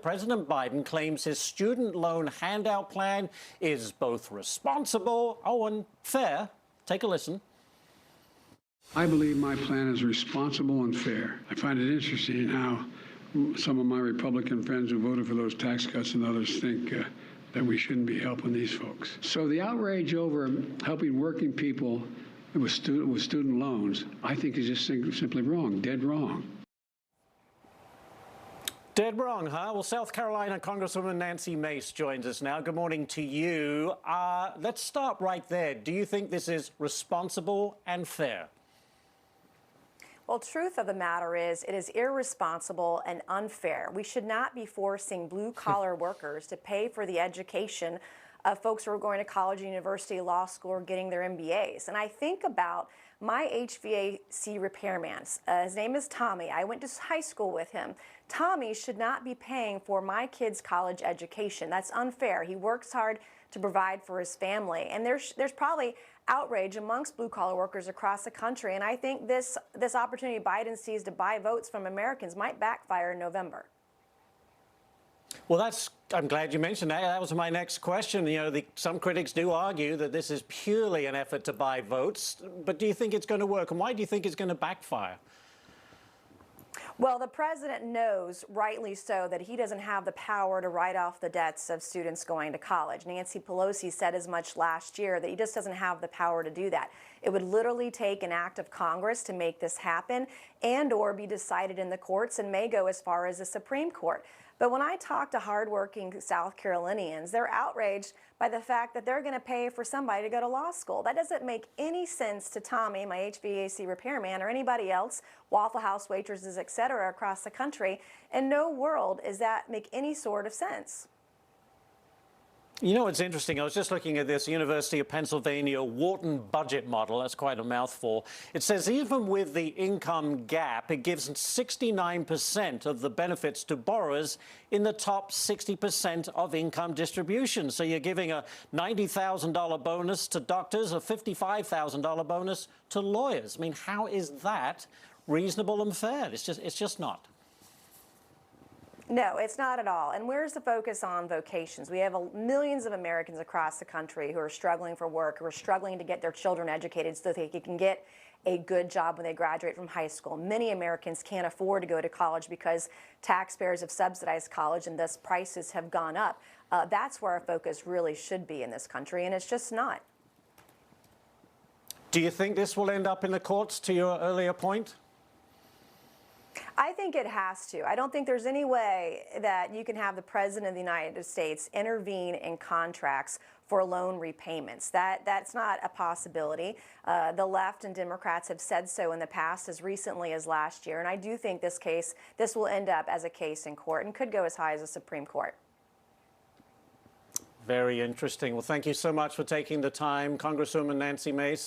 President Biden claims his student loan handout plan is both responsible, and fair. Take a listen. I believe my plan is responsible and fair. I find it interesting how some of my Republican friends who voted for those tax cuts and others think that we shouldn't be helping these folks. So the outrage over helping working people with student loans, I think is just simply wrong, dead wrong. Dead wrong, huh? Well, South Carolina Congresswoman Nancy Mace joins us now. Good morning to you. Let's start right there. Do you think this is responsible and fair? Well, truth of the matter is, it is irresponsible and unfair. We should not be forcing blue-collar workers to pay for the education of folks who are going to college, university, law school, or getting their MBAs. And I think about my HVAC repairman. His name is Tommy. I went to high school with him. Tommy should not be paying for my kid's college education. That's unfair. He works hard to provide for his family. And there's probably outrage amongst blue-collar workers across the country. And I think this opportunity Biden sees to buy votes from Americans might backfire in November. Well, I'm glad you mentioned that. That was my next question. You know, some critics do argue that this is purely an effort to buy votes. But do you think it's going to work? And why do you think it's going to backfire? Well, the president knows, rightly so, that he doesn't have the power to write off the debts of students going to college. Nancy Pelosi said as much last year that he just doesn't have the power to do that. It would literally take an act of Congress to make this happen and/or be decided in the courts and may go as far as the Supreme Court. But when I talk to hardworking South Carolinians, they're outraged by the fact that they're going to pay for somebody to go to law school. That doesn't make any sense to Tommy, my HVAC repairman, or anybody else, Waffle House waitresses, etc., across the country. In no world does that make any sort of sense. You know, it's interesting. I was just looking at this University of Pennsylvania Wharton budget model. That's quite a mouthful. It says even with the income gap, it gives 69% of the benefits to borrowers in the top 60% of income distribution. So you're giving a $90,000 bonus to doctors, a $55,000 bonus to lawyers. I mean, how is that reasonable and fair? It's just not. No, it's not at all. And where's the focus on vocations? We have millions of Americans across the country who are struggling for work, who are struggling to get their children educated so they can get a good job when they graduate from high school. Many Americans can't afford to go to college because taxpayers have subsidized college and thus prices have gone up. That's where our focus really should be in this country, and it's just not. Do you think this will end up in the courts, to your earlier point? I think it has to. I don't think there's any way that you can have the President of the United States intervene in contracts for loan repayments. That's not a possibility. The left and Democrats have said so in the past, as recently as last year. And I do think this will end up as a case in court and could go as high as the Supreme Court. Very interesting. Well, thank you so much for taking the time, Congresswoman Nancy Mace.